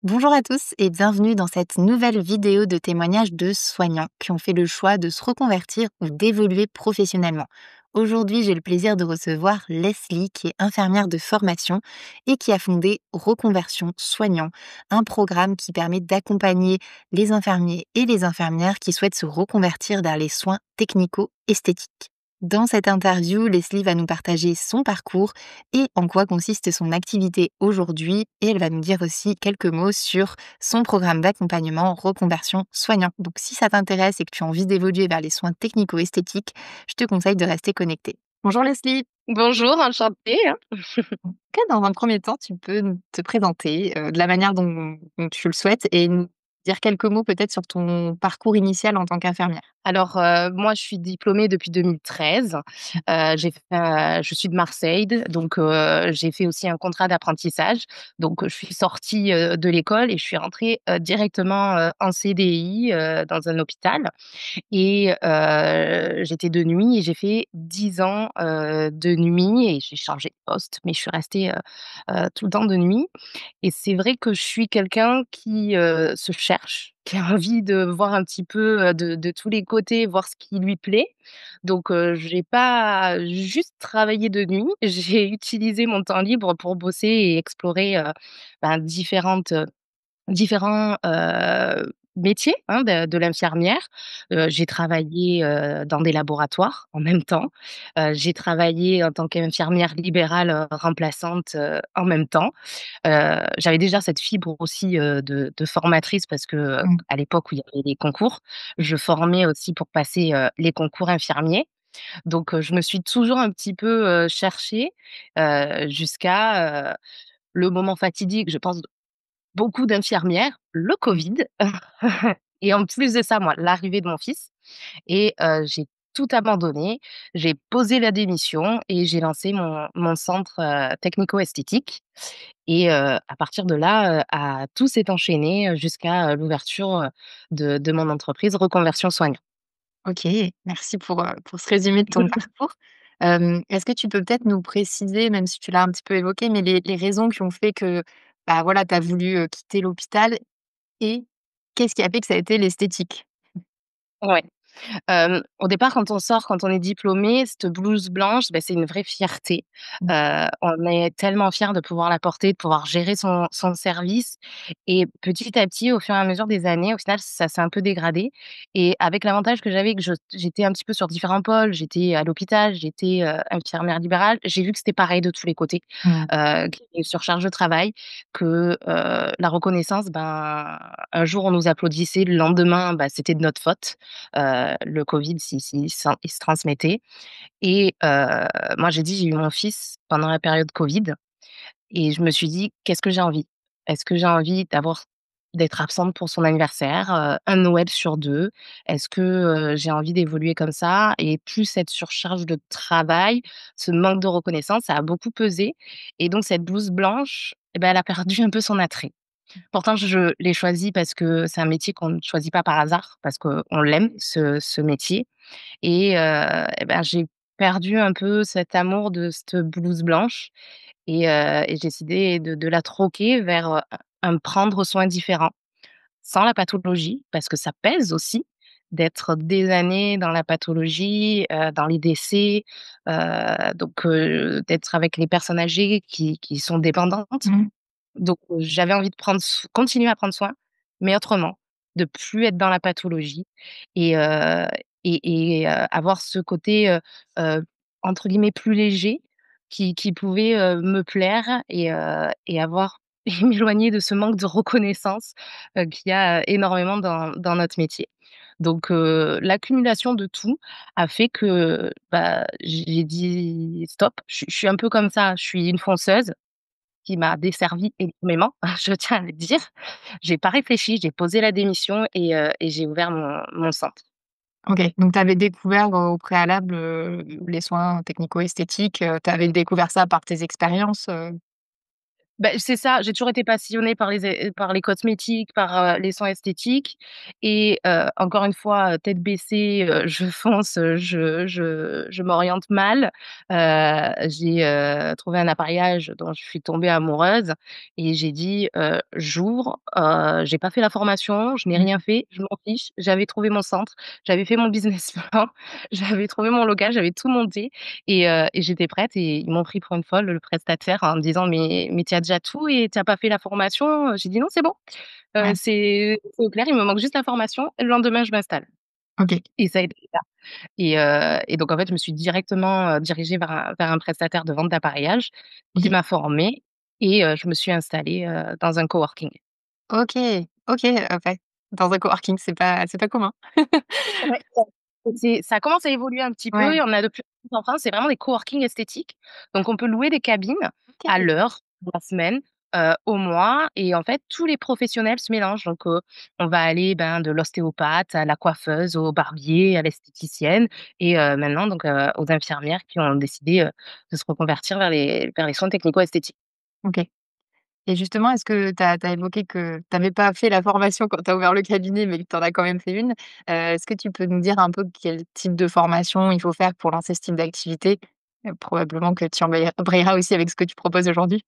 Bonjour à tous et bienvenue dans cette nouvelle vidéo de témoignages de soignants qui ont fait le choix de se reconvertir ou d'évoluer professionnellement. Aujourd'hui, j'ai le plaisir de recevoir Leslie, qui est infirmière de formation et qui a fondé Reconversion Soignant, un programme qui permet d'accompagner les infirmiers et les infirmières qui souhaitent se reconvertir vers les soins technico-esthétiques. Dans cette interview, Leslie va nous partager son parcours et en quoi consiste son activité aujourd'hui. Et elle va nous dire aussi quelques mots sur son programme d'accompagnement Reconversion Soignant. Donc si ça t'intéresse et que tu as envie d'évoluer vers les soins technico-esthétiques, je te conseille de rester connecté. Bonjour Leslie. Bonjour, enchantée, hein. Dans un premier temps, tu peux te présenter de la manière dont tu le souhaites et nous dire quelques mots peut-être sur ton parcours initial en tant qu'infirmière. Alors, moi, je suis diplômée depuis 2013. J'ai fait je suis de Marseille, donc j'ai fait aussi un contrat d'apprentissage. Donc, je suis sortie, de l'école et je suis rentrée, directement, en CDI, dans un hôpital et j'étais de nuit et j'ai fait 10 ans, de nuit et j'ai changé de poste, mais je suis restée, tout le temps de nuit. Et c'est vrai que je suis quelqu'un qui, se cherche, qui a envie de voir un petit peu, de tous les côtés, voir ce qui lui plaît. Donc, j'ai pas juste travaillé de nuit, j'ai utilisé mon temps libre pour bosser et explorer, différentes, différents, métiers, hein, de l'infirmière. J'ai travaillé, dans des laboratoires en même temps. J'ai travaillé en tant qu'infirmière libérale, remplaçante, en même temps. J'avais déjà cette fibre aussi, de formatrice parce que, Mm. à l'époque où il y avait les concours, je formais aussi pour passer, les concours infirmiers. Donc, je me suis toujours un petit peu, cherchée, jusqu'à, le moment fatidique, je pense, beaucoup d'infirmières, le Covid et en plus de ça, moi, l'arrivée de mon fils et j'ai tout abandonné. J'ai posé la démission et j'ai lancé mon centre, technico-esthétique et à partir de là, tout s'est enchaîné, jusqu'à, l'ouverture, de mon entreprise Reconversion Soignant. Ok, merci pour ce résumé de ton parcours. Est-ce que tu peux peut-être nous préciser, même si tu l'as un petit peu évoqué, mais les raisons qui ont fait que, bah, voilà, tu as voulu, quitter l'hôpital et qu'est-ce qui a fait que ça a été l'esthétique? Ouais. Au départ, quand on sort, quand on est diplômé, cette blouse blanche, c'est une vraie fierté. Mmh. On est tellement fiers de pouvoir la porter, de pouvoir gérer son service et petit à petit, au fur et à mesure des années, au final, ça s'est un peu dégradé et avec l'avantage que j'avais que j'étais un petit peu sur différents pôles, j'étais à l'hôpital, j'étais, infirmière libérale, j'ai vu que c'était pareil de tous les côtés, Mmh. qu'il y avait une surcharge de travail, que, la reconnaissance, un jour on nous applaudissait, le lendemain, c'était de notre faute. Le Covid, il se transmettait et moi, j'ai eu mon fils pendant la période Covid et je me suis dit: «Qu'est-ce que j'ai envie? Est-ce que j'ai envie d'être absente pour son anniversaire, 1 Noël sur 2? Est-ce que, j'ai envie d'évoluer comme ça?» Et plus cette surcharge de travail, ce manque de reconnaissance, ça a beaucoup pesé et donc cette blouse blanche elle a perdu un peu son attrait. Pourtant, je l'ai choisi parce que c'est un métier qu'on ne choisit pas par hasard, parce qu'on l'aime, ce métier et j'ai perdu un peu cet amour de cette blouse blanche et j'ai décidé de la troquer vers, un prendre soin différent. Sans la pathologie, parce que ça pèse aussi d'être des années dans la pathologie, dans les décès, d'être avec les personnes âgées qui sont dépendantes. Mmh. Donc, j'avais envie de continuer à prendre soin, mais autrement, de plus être dans la pathologie et avoir ce côté, heu, entre guillemets «plus léger» qui pouvait, me plaire et avoir et m'éloigner de ce manque de reconnaissance, qu'il y a énormément dans notre métier. Donc, l'accumulation de tout a fait que, j'ai dit: «Stop». Je suis un peu comme ça, je suis une fonceuse qui m'a desservie énormément, je tiens à le dire. J'ai pas réfléchi, j'ai posé la démission et j'ai ouvert mon centre. OK, donc tu avais découvert, au préalable, les soins technico-esthétiques, tu avais découvert ça par tes expériences? Bah, c'est ça, j'ai toujours été passionnée par les cosmétiques, par, les soins esthétiques et encore une fois, tête baissée, je fonce, je m'oriente mal. J'ai, trouvé un appareillage dont je suis tombée amoureuse et j'ai dit: «J'ouvre», j'ai pas fait la formation, je n'ai Mmh. rien fait, je m'en fiche. J'avais trouvé mon centre, j'avais fait mon business plan, j'avais trouvé mon local, j'avais tout monté et j'étais prête et ils m'ont pris pour une folle, le prestataire, en me disant: «Mais tu as déjà tout et tu as pas fait la formation?» J'ai dit: «Non, c'est bon, Ouais, c'est au clair, il me manque juste la formation et le lendemain, je m'installe» OK. et ça a été ça et donc en fait, je me suis directement, dirigée vers un prestataire de vente d'appareillage qui OK. m'a formée et je me suis installée, dans un coworking. OK. OK, ouais. Dans un coworking, c'est pas commun. Ouais, ça commence à évoluer un petit peu Ouais. et on a de plus en plus en France, c'est vraiment des coworking esthétiques. Donc on peut louer des cabines à OK. l'heure, la semaine, au mois et en fait, tous les professionnels se mélangent. Donc on va aller, ben, de l'ostéopathe à la coiffeuse, au barbier, à l'esthéticienne et maintenant donc aux infirmières qui ont décidé, de se reconvertir vers les soins technico-esthétiques. OK. Et justement, est-ce que tu as évoqué que tu avais pas fait la formation quand tu as ouvert le cabinet, mais que tu en as quand même fait une. Est-ce que tu peux nous dire un peu quel type de formation il faut faire pour lancer ce type d'activité? Probablement que tu embrayeras aussi avec ce que tu proposes aujourd'hui?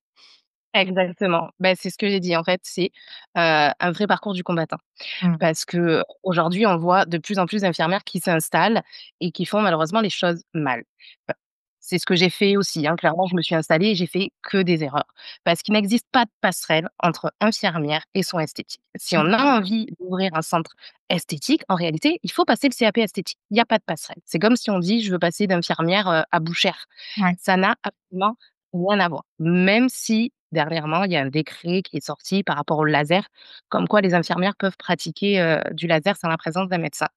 Exactement. Ben c'est ce que j'ai dit en fait, c'est, un vrai parcours du combattant. Mmh. Parce qu'aujourd'hui, on voit de plus en plus d'infirmières qui s'installent et qui font malheureusement les choses mal. Bah, c'est ce que j'ai fait aussi, hein. Clairement, je me suis installée et j'ai fait que des erreurs. Parce qu'il n'existe pas de passerelle entre infirmière et soins esthétiques. Si on a envie d'ouvrir un centre esthétique, en réalité, il faut passer le CAP esthétique. Il y a pas de passerelle. C'est comme si on dit: «Je veux passer d'infirmière, à bouchère». Ouais. Ça n'a absolument rien à voir. Même si dernièrement, il y a un décret qui est sorti par rapport au laser comme quoi les infirmières peuvent pratiquer, du laser sans la présence d'un médecin.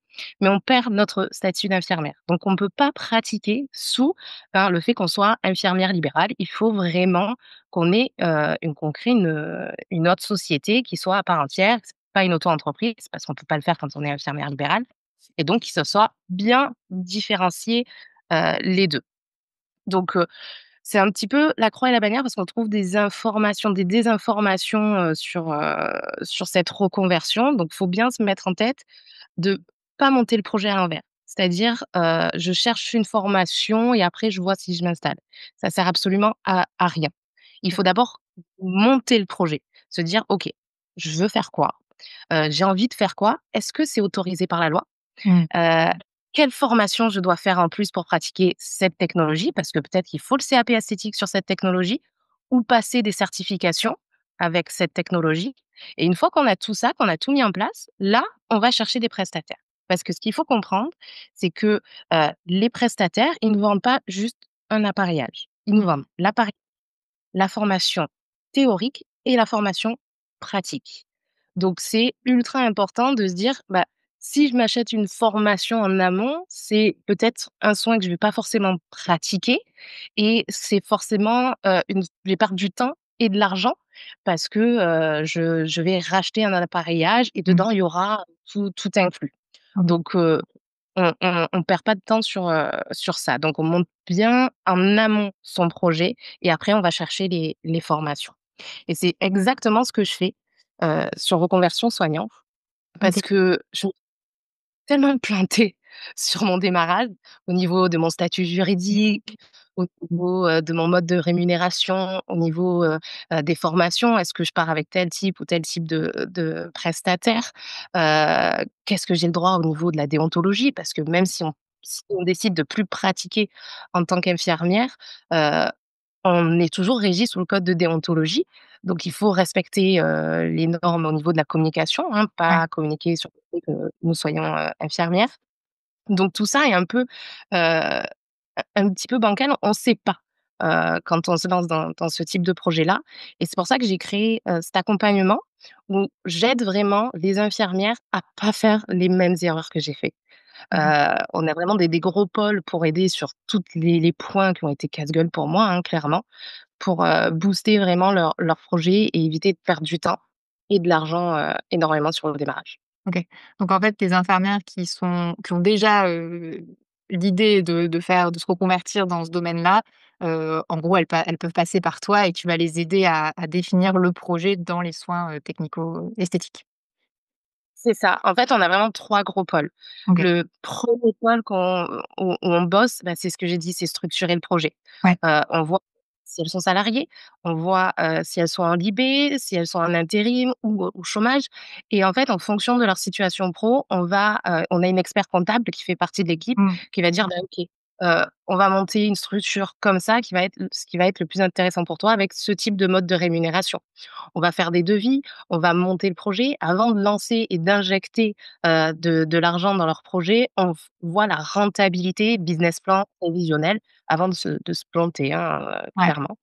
Mais on perd notre statut d'infirmière. Donc on ne peut pas pratiquer sous, ben, le fait qu'on soit infirmière libérale. Il faut vraiment qu'on crée une autre société qui soit à part entière. C'est pas une auto-entreprise parce qu'on ne peut pas le faire quand on est infirmière libérale et donc que ce soit bien différencié, les 2. Donc c'est un petit peu la croix et la bannière parce qu'on trouve des informations, des désinformations, sur cette reconversion. Donc faut bien se mettre en tête de pas monter le projet à l'envers. C'est-à-dire, je cherche une formation et après je vois si je m'installe. Ça sert absolument à rien. Il faut d'abord monter le projet, se dire: «OK, je veux faire quoi? J'ai envie de faire quoi? Est-ce que c'est autorisé par la loi?» Mmh. Heu, Quelle formation je dois faire en plus pour pratiquer cette technologie? Parce que peut-être qu'il faut le CAP esthétique sur cette technologie ou passer des certifications avec cette technologie et une fois qu'on a tout ça, qu'on a tout mis en place, là, on va chercher des prestataires. Parce que ce qu'il faut comprendre, c'est que, les prestataires, ils ne vendent pas juste un appareillage. Ils nous Mmh. vendent l'appareil, la formation théorique et la formation pratique. Donc c'est ultra important de se dire, bah, si je m'achète une formation en amont, c'est peut-être un soin que je vais pas forcément pratiquer et c'est forcément, je vais perdre du temps et de l'argent parce que, je vais racheter un appareillage et Mmh. dedans il y aura tout inclus. OK. Donc on perd pas de temps sur ça. Donc on monte bien en amont son projet et après on va chercher les formations et c'est exactement ce que je fais, sur Reconversion Soignant OK. parce que je tellement plantée sur mon démarrage, au niveau de mon statut juridique, au niveau, de mon mode de rémunération, au niveau, des formations. Est-ce que je pars avec tel type de prestataire? Qu'est-ce que j'ai le droit au niveau de la déontologie? Parce que même si on décide de plus pratiquer en tant qu'infirmière, heu, on est toujours régi sous le code de déontologie. Donc il faut respecter, les normes au niveau de la communication, hein, Ouais. pas communiquer sur le fait que nous soyons, infirmières. Donc tout ça est un peu, un petit peu bancal. On ne sait pas, quand on se lance dans ce type de projet-là et c'est pour ça que j'ai créé, cet accompagnement où j'aide vraiment les infirmières à pas faire les mêmes erreurs que j'ai fait. Mmh. On a vraiment des gros pôles pour aider sur toutes les points qui ont été casse-gueule pour moi, hein, clairement, pour, booster vraiment leur projet et éviter de perdre du temps et de l'argent, énormément sur le démarrage. OK. Donc en fait, les infirmières qui ont déjà, l'idée de se reconvertir dans ce domaine-là, en gros, elles peuvent passer par toi et tu vas les aider à définir le projet dans les soins, technico-esthétiques. C'est ça. En fait, on a vraiment 3 gros pôles. OK. Le premier pôle où on bosse, bah, c'est ce que j'ai dit, c'est structurer le projet. Ouais. On voit si elles sont salariées, on voit, si elles sont en libé, si elles sont en intérim ou au chômage et en fait, en fonction de leur situation pro, on a une expert comptable qui fait partie de l'équipe Mmh. qui va dire: «Bah, OK, on va monter une structure comme ça qui va être ce qui va être le plus intéressant pour toi avec ce type de mode de rémunération». On va faire des devis, on va monter le projet. Avant de lancer et d'injecter, de l'argent dans leur projet, on voit la rentabilité, business plan prévisionnel avant de se planter, hein, Ouais. clairement.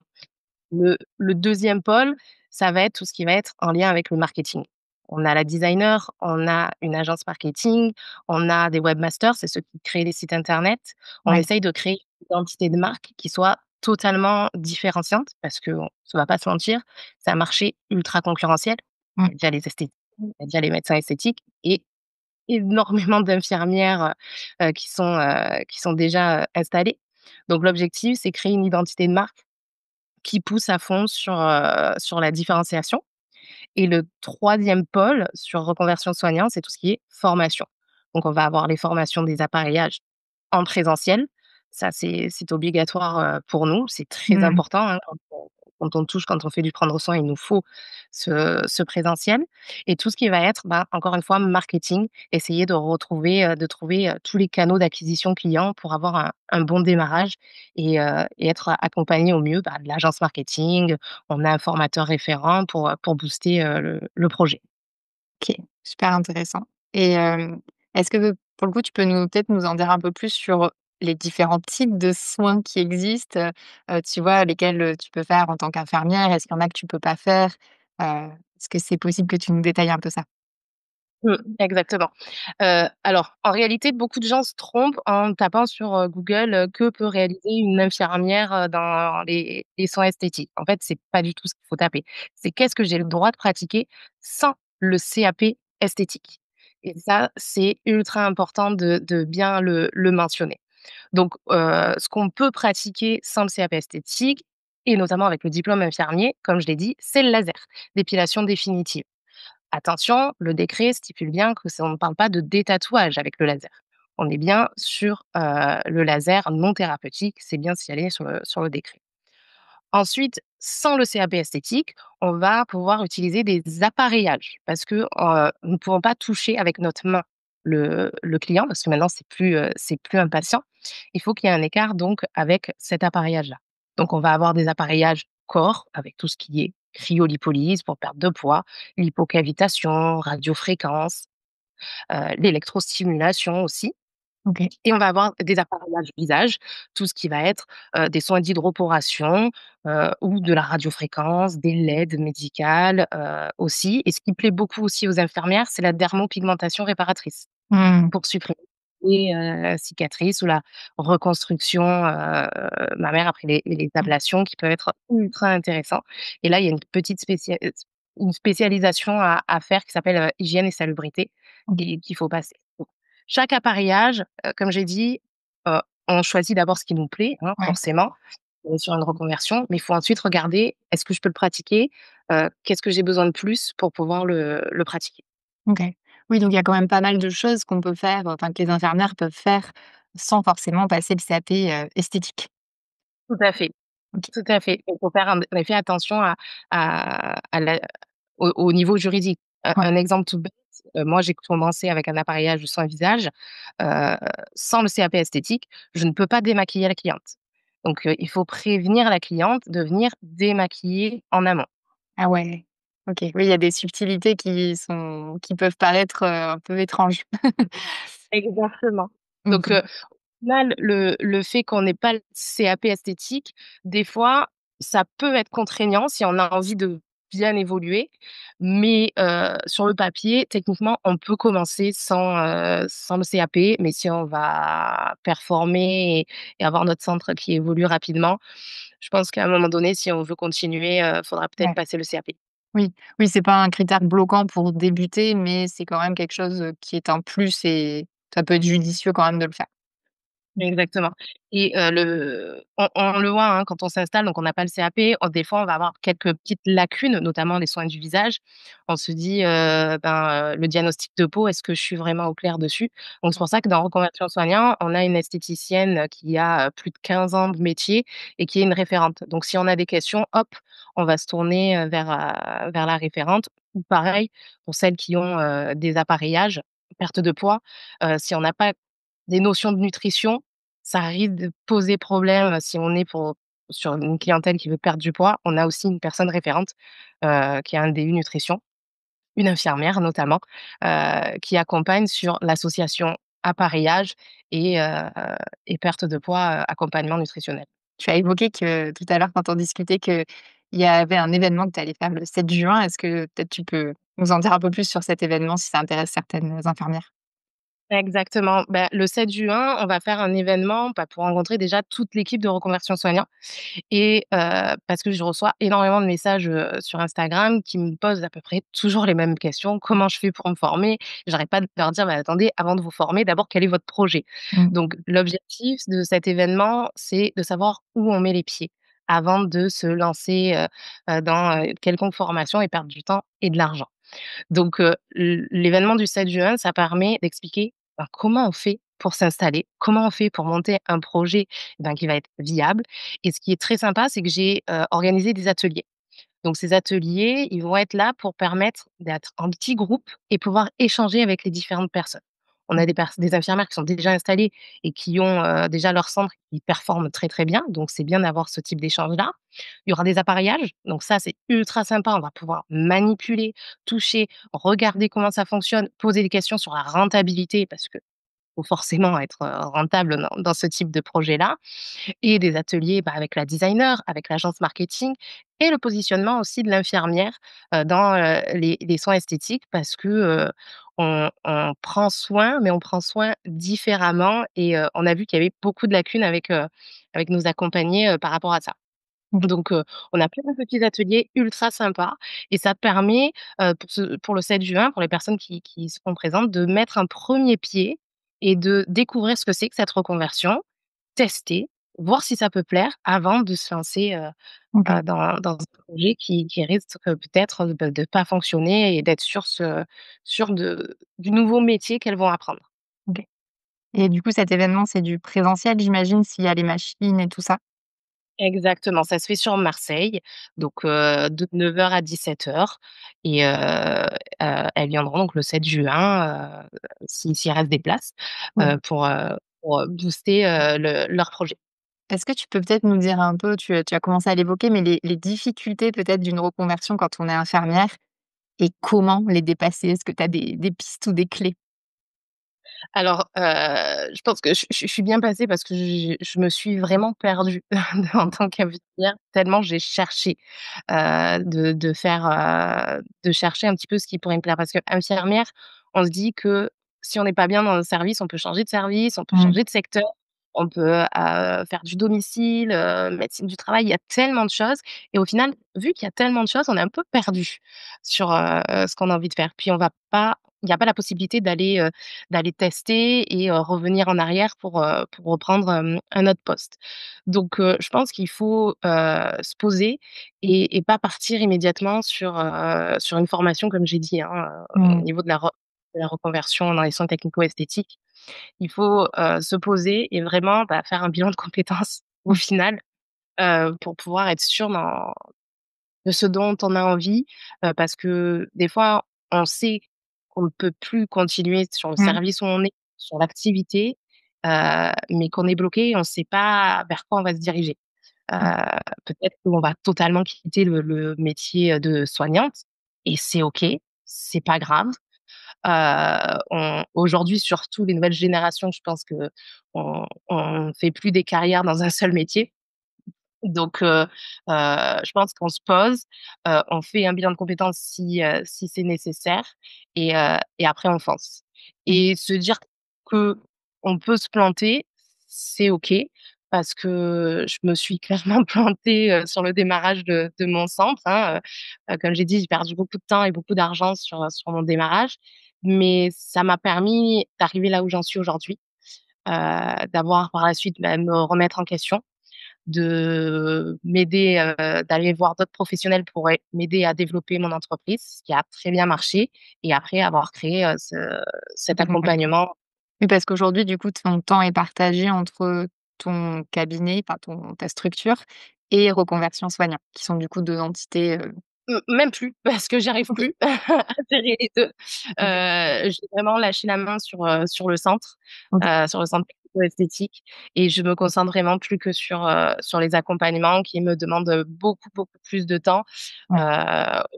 Le 2e pôle, ça va être tout ce qui va être en lien avec le marketing. On a la designer, on a une agence marketing, on a des webmasters, c'est ceux qui créent les sites internet. On Ouais. essaye de créer une identité de marque qui soit totalement différenciante parce qu'on ne va pas se mentir, c'est un marché ultra concurrentiel. Mmh. Il y a déjà les esthéticiens, il y a déjà les médecins esthétiques et énormément d'infirmières, qui sont déjà, installées. Donc l'objectif, c'est créer une identité de marque qui pousse à fond sur la différenciation et le 3e pôle sur reconversion de soignants, c'est tout ce qui est formation. Donc on va avoir les formations des appareillages en présentiel. Ça, c'est obligatoire, pour nous. C'est très Mmh. important, hein, quand on touche, quand on fait du prendre soin, il nous faut ce présentiel et tout ce qui va être, bah, encore une fois, marketing, essayer de trouver, tous les canaux d'acquisition clients pour avoir un bon démarrage et être accompagné au mieux, bah, de l'agence marketing. On a un formateur référent pour booster, le projet. OK, super intéressant et est-ce que pour le coup, tu peux peut-être nous en dire un peu plus sur les différents types de soins qui existent? Tu vois, lesquels, tu peux faire en tant qu'infirmière? Est-ce qu'il y en a que tu peux pas faire? Est-ce que c'est possible que tu nous détailles un peu ça? Exactement. Alors, en réalité, beaucoup de gens se trompent en tapant sur, Google, «Que peut réaliser une infirmière, dans les soins esthétiques?» En fait, c'est pas du tout ce qu'il faut taper. C'est: «Qu'est-ce que j'ai le droit de pratiquer sans le CAP esthétique?» Et ça, c'est ultra important de bien le mentionner. Donc, ce qu'on peut pratiquer sans le CAP esthétique et notamment avec le diplôme infirmier, comme je l'ai dit, c'est le laser, l'épilation définitive. Attention, le décret stipule bien que on ne parle pas de détatouage avec le laser. On est bien sur, le laser non thérapeutique, c'est bien signalé sur le décret. Ensuite, sans le CAP esthétique, on va pouvoir utiliser des appareillages parce que, nous ne pouvons pas toucher avec notre main le client parce que maintenant c'est plus un patient. Il faut qu'il y ait un écart donc avec cet appareillage-là. Donc on va avoir des appareillages corps avec tout ce qui est cryolipolyse pour perte de poids, lipocavitation, radiofréquence, l'électrostimulation aussi. OK. Et on va avoir des appareillages visage, tout ce qui va être, des soins d'hydroporation, ou de la radiofréquence, des LED médicales, aussi et ce qui plaît beaucoup aussi aux infirmières, c'est la dermopigmentation réparatrice Mmh. pour supprimer les, cicatrices ou la reconstruction, mammaire après les Mmh. ablations qui peuvent être ultra intéressants et là, il y a une spécialisation à faire qui s'appelle, hygiène et salubrité OK. et qu'il faut passer. Donc chaque appareillage, comme j'ai dit, heu, on choisit d'abord ce qui nous plaît, hein, Ouais. forcément, on est sur une reconversion, mais il faut ensuite regarder: «Est-ce que je peux le pratiquer? Qu'est-ce que j'ai besoin de plus pour pouvoir le pratiquer?» OK. Oui, donc il y a quand même pas mal de choses qu'on peut faire, enfin que les infirmières peuvent faire sans forcément passer le CAP, esthétique. Tout à fait. OK. Tout à fait. Il faut faire en effet attention à la au niveau juridique. Ouais. Un exemple tout bête, moi j'ai commencé avec un appareillage de soin visage, heu, sans le CAP esthétique, je ne peux pas démaquiller la cliente. Donc il faut prévenir la cliente de venir démaquiller en amont. Ah ouais. OK. Oui, il y a des subtilités qui peuvent paraître, un peu étranges. Exactement. Donc OK. au final, le fait qu'on n'ait pas le CAP esthétique, des fois, ça peut être contraignant si on a envie de bien évoluer, mais sur le papier, techniquement, on peut commencer sans le CAP, mais si on va performer et avoir notre centre qui évolue rapidement, je pense qu'à un moment donné, si on veut continuer, faudra peut-être Ouais. passer le CAP. Oui. Oui, c'est pas un critère bloquant pour débuter, mais c'est quand même quelque chose, qui est un plus et ça peut être judicieux quand même de le faire. Exactement et on le voit, hein, quand on s'installe, donc on n'a pas le CAP, des fois, on va avoir quelques petites lacunes, notamment les soins du visage. On se dit, «Le diagnostic de peau, est-ce que je suis vraiment au clair dessus?» Donc c'est pour ça que dans Reconversion Soignant, on a une esthéticienne qui a, plus de 15 ans de métier et qui est une référente. Donc si on a des questions, hop, on va se tourner, vers la référente ou pareil, pour celles qui ont, des appareillages, perte de poids, si on n'a pas des notions de nutrition, ça risque de poser problème si on est sur une clientèle qui veut perdre du poids. On a aussi une personne référente, qui a un DU nutrition, une infirmière notamment, qui accompagne sur l'association appareillage et perte de poids, accompagnement nutritionnel. Tu as évoqué que tout à l'heure quand on discutait qu'il y avait un événement que tu allais faire le 7 juin. Est-ce que peut-être tu peux nous en dire un peu plus sur cet événement si ça intéresse certaines infirmières? Exactement. Bah, le 7 juin, on va faire un événement, bah, pour rencontrer déjà toute l'équipe de Reconversion Soignant et parce que je reçois énormément de messages, sur Instagram qui me posent à peu près toujours les mêmes questions. Comment je fais pour me former? J'arrête pas de leur dire: «Mais attendez, avant de vous former, d'abord, quel est votre projet?» Mmh. Donc l'objectif de cet événement, c'est de savoir où on met les pieds avant de se lancer, dans, quelconque formation et perdre du temps et de l'argent. Donc l'événement du 7 juin, ça permet d'expliquer, ben, comment on fait pour s'installer, comment on fait pour monter un projet, ben, qui va être viable et ce qui est très sympa, c'est que j'ai, organisé des ateliers. Donc ces ateliers, ils vont être là pour permettre d'être en petits groupes et pouvoir échanger avec les différentes personnes. On a des infirmières qui sont déjà installées et qui ont, déjà leur centre qui performent très, très bien, donc c'est bien d'avoir ce type d'échange-là. Il y aura des appareillages, donc ça, c'est ultra sympa. On va pouvoir manipuler, toucher, regarder comment ça fonctionne, poser des questions sur la rentabilité parce que faut forcément être, rentable dans ce type de projet-là et des ateliers, bah, avec la designer, avec l'agence marketing et le positionnement aussi de l'infirmière, dans, les soins esthétiques parce que, on prend soin, mais on prend soin différemment et on a vu qu'il y avait beaucoup de lacunes avec nos accompagnés, par rapport à ça. OK. Donc, on a plein de petits ateliers ultra sympas et ça permet, pour le 7 juin, pour les personnes qui seront présentes, de mettre un premier pied et de découvrir ce que c'est que cette reconversion, tester, voir si ça peut plaire avant de se lancer, OK. dans un projet qui risque peut-être de pas fonctionner et d'être sûr du nouveau métier qu'elles vont apprendre. OK. Et du coup, cet événement, c'est du présentiel, j'imagine, s'il y a les machines et tout ça? Exactement, ça se fait sur Marseille, donc de 9 heures à 17 heures et elles viendront donc le 7 juin, s'il reste des places, Ouais. pour booster, leur projet. Est-ce que tu peux peut-être nous dire un peu, tu as commencé à l'évoquer, mais les difficultés peut-être d'une reconversion quand on est infirmière et comment les dépasser? Est-ce que tu as des pistes ou des clés? Alors, je pense que je suis bien passée parce que je me suis vraiment perdue en tant qu'infirmière, tellement j'ai cherché, de chercher un petit peu ce qui pourrait me plaire. Parce qu'infirmière, on se dit que si on n'est pas bien dans le service, on peut changer de service, on peut Mmh. changer de secteur, on peut, faire du domicile, médecine du travail. Il y a tellement de choses et au final, vu qu'il y a tellement de choses, on est un peu perdu sur, ce qu'on a envie de faire. Puis on va pas il y a pas la possibilité d'aller tester et revenir en arrière pour reprendre, un autre poste. Donc je pense qu'il faut, se poser et pas partir immédiatement sur une formation comme j'ai dit, hein, au Mmh. niveau de la reconversion dans les soins technico-esthétiques. Il faut, se poser et vraiment, bah, faire un bilan de compétences au Mmh. final, pour pouvoir être sûr de ce dont on a envie, parce que des fois, on sait qu'on ne peut plus continuer sur le Mmh. service où on est, sur l'activité, mais qu'on est bloqué et on ne sait pas vers quoi on va se diriger. Heu, Mmh. peut-être qu'on va totalement quitter le métier, de soignante et c'est OK, c'est pas grave. On aujourd'hui, surtout les nouvelles générations, je pense qu'on fait plus des carrières dans un seul métier. Donc je pense qu'on se pose, on fait un bilan de compétences si c'est nécessaire et après on fonce. Mmh. Et se dire qu'on peut se planter, c'est OK parce que je me suis clairement plantée, sur le démarrage de mon centre, hein, comme j'ai dit, j'ai perdu beaucoup de temps et beaucoup d'argent sur mon démarrage, mais ça m'a permis d'arriver là où j'en suis aujourd'hui. d'avoir par la suite, me remettre en question, de m'aider, d'aller voir d'autres professionnels pour m'aider à développer mon entreprise, ce qui a très bien marché et après avoir créé, cet accompagnement. Oui, parce qu'aujourd'hui, du coup, ton temps est partagé entre ton cabinet, enfin ta structure et Reconversion Soignant, qui sont du coup 2 entités, Même plus, parce que j'arrive OK, plus à gérer les 2. OK, J'ai vraiment lâché la main OK, sur le centre esthétique et je me concentre vraiment plus que sur les accompagnements qui me demandent, beaucoup, beaucoup plus de temps, ouais,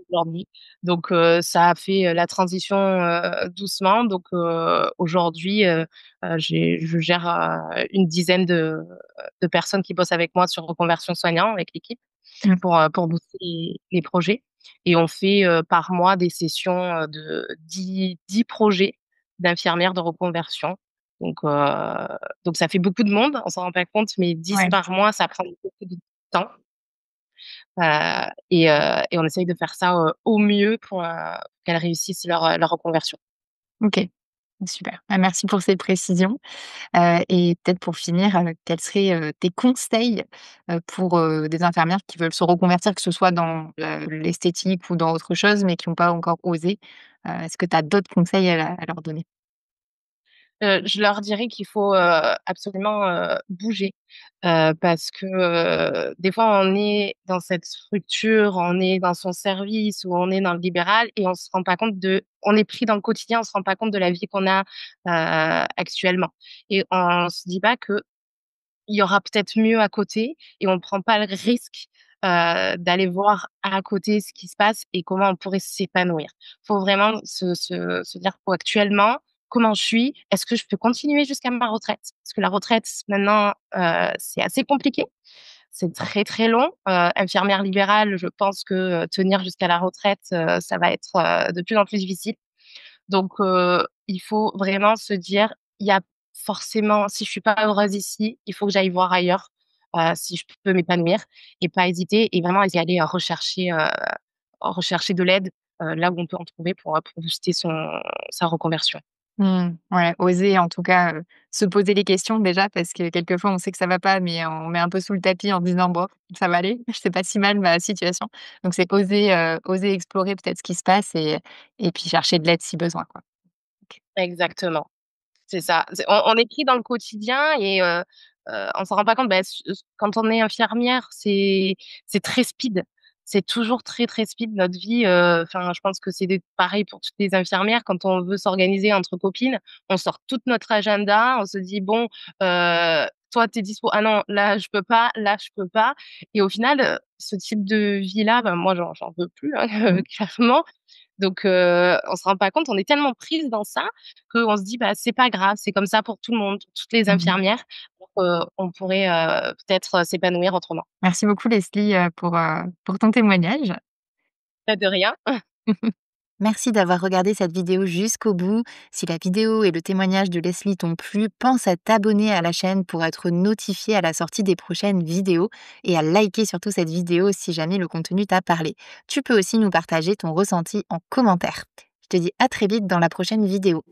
aujourd'hui. Donc ça a fait, la transition, doucement. Donc aujourd'hui, je gère, une dizaine de personnes qui bossent avec moi sur Reconversion Soignant, avec l'équipe mmh, pour booster les projets et on fait, par mois des sessions, de 10 projets d'infirmières de reconversion. Donc heu, donc ça fait beaucoup de monde, on s'en rend pas compte, mais 10 ouais. par mois, ça prend beaucoup de temps, et on essaye de faire ça, au mieux pour, qu'elles réussissent leur reconversion. OK, super. Bah, merci pour ces précisions, et peut-être pour finir, quels seraient, tes conseils, pour, des infirmières qui veulent se reconvertir, que ce soit dans l'esthétique ou dans autre chose, mais qui n'ont pas encore osé? Est-ce que tu as d'autres conseils à leur donner? Je leur dirais qu'il faut, absolument, bouger, parce que, des fois on est dans cette structure, on est dans son service ou on est dans le libéral et on se rend pas compte on est pris dans le quotidien, on se rend pas compte de la vie qu'on a, actuellement et on se dit pas qu'il y aura peut-être mieux à côté et on prend pas le risque, d'aller voir à côté ce qui se passe et comment on pourrait s'épanouir. Faut vraiment se dire: «Actuellement, comment je suis? Est-ce que je peux continuer jusqu'à ma retraite?» Parce que la retraite maintenant, c'est assez compliqué. C'est très, très long. Infirmière libérale, je pense que, tenir jusqu'à la retraite, ça va être, de plus en plus difficile. Donc il faut vraiment se dire: «Il y a forcément si je suis pas heureuse ici, il faut que j'aille voir ailleurs, si je peux m'épanouir» et pas hésiter et vraiment y aller, rechercher de l'aide, là où on peut en trouver pour booster sa reconversion. Mmh, ouais, oser en tout cas, se poser les questions déjà parce que quelquefois on sait que ça va pas, mais on met un peu sous le tapis en se disant: «Bon, ça va aller, c'est pas si mal ma situation». Donc c'est oser explorer peut-être ce qui se passe et puis chercher de l'aide si besoin, quoi. OK. Exactement. C'est ça. On est pris dans le quotidien et on s'en rend pas compte. Bah, quand on est infirmière, c'est très speed. C'est toujours très, très speed notre vie, enfin, je pense que c'est pareil pour toutes les infirmières. Quand on veut s'organiser entre copines, on sort tout notre agenda, on se dit: «Bon, toi, tu es dispo? Ah non, là, je peux pas, là, je peux pas» et au final, ce type de vie-là, bah, moi, j'en veux plus, hein, Mmh. clairement. Donc on se rend pas compte, on est tellement prises dans ça qu'on se dit: «Bah, c'est pas grave, c'est comme ça pour tout le monde, toutes les Mmh. infirmières». Donc on pourrait, peut-être, s'épanouir autrement. Merci beaucoup Leslie, pour ton témoignage. Pas de rien. Merci d'avoir regardé cette vidéo jusqu'au bout. Si la vidéo et le témoignage de Leslie t'ont plu, pense à t'abonner à la chaîne pour être notifié à la sortie des prochaines vidéos et à liker surtout cette vidéo si jamais le contenu t'a parlé. Tu peux aussi nous partager ton ressenti en commentaire. Je te dis à très vite dans la prochaine vidéo.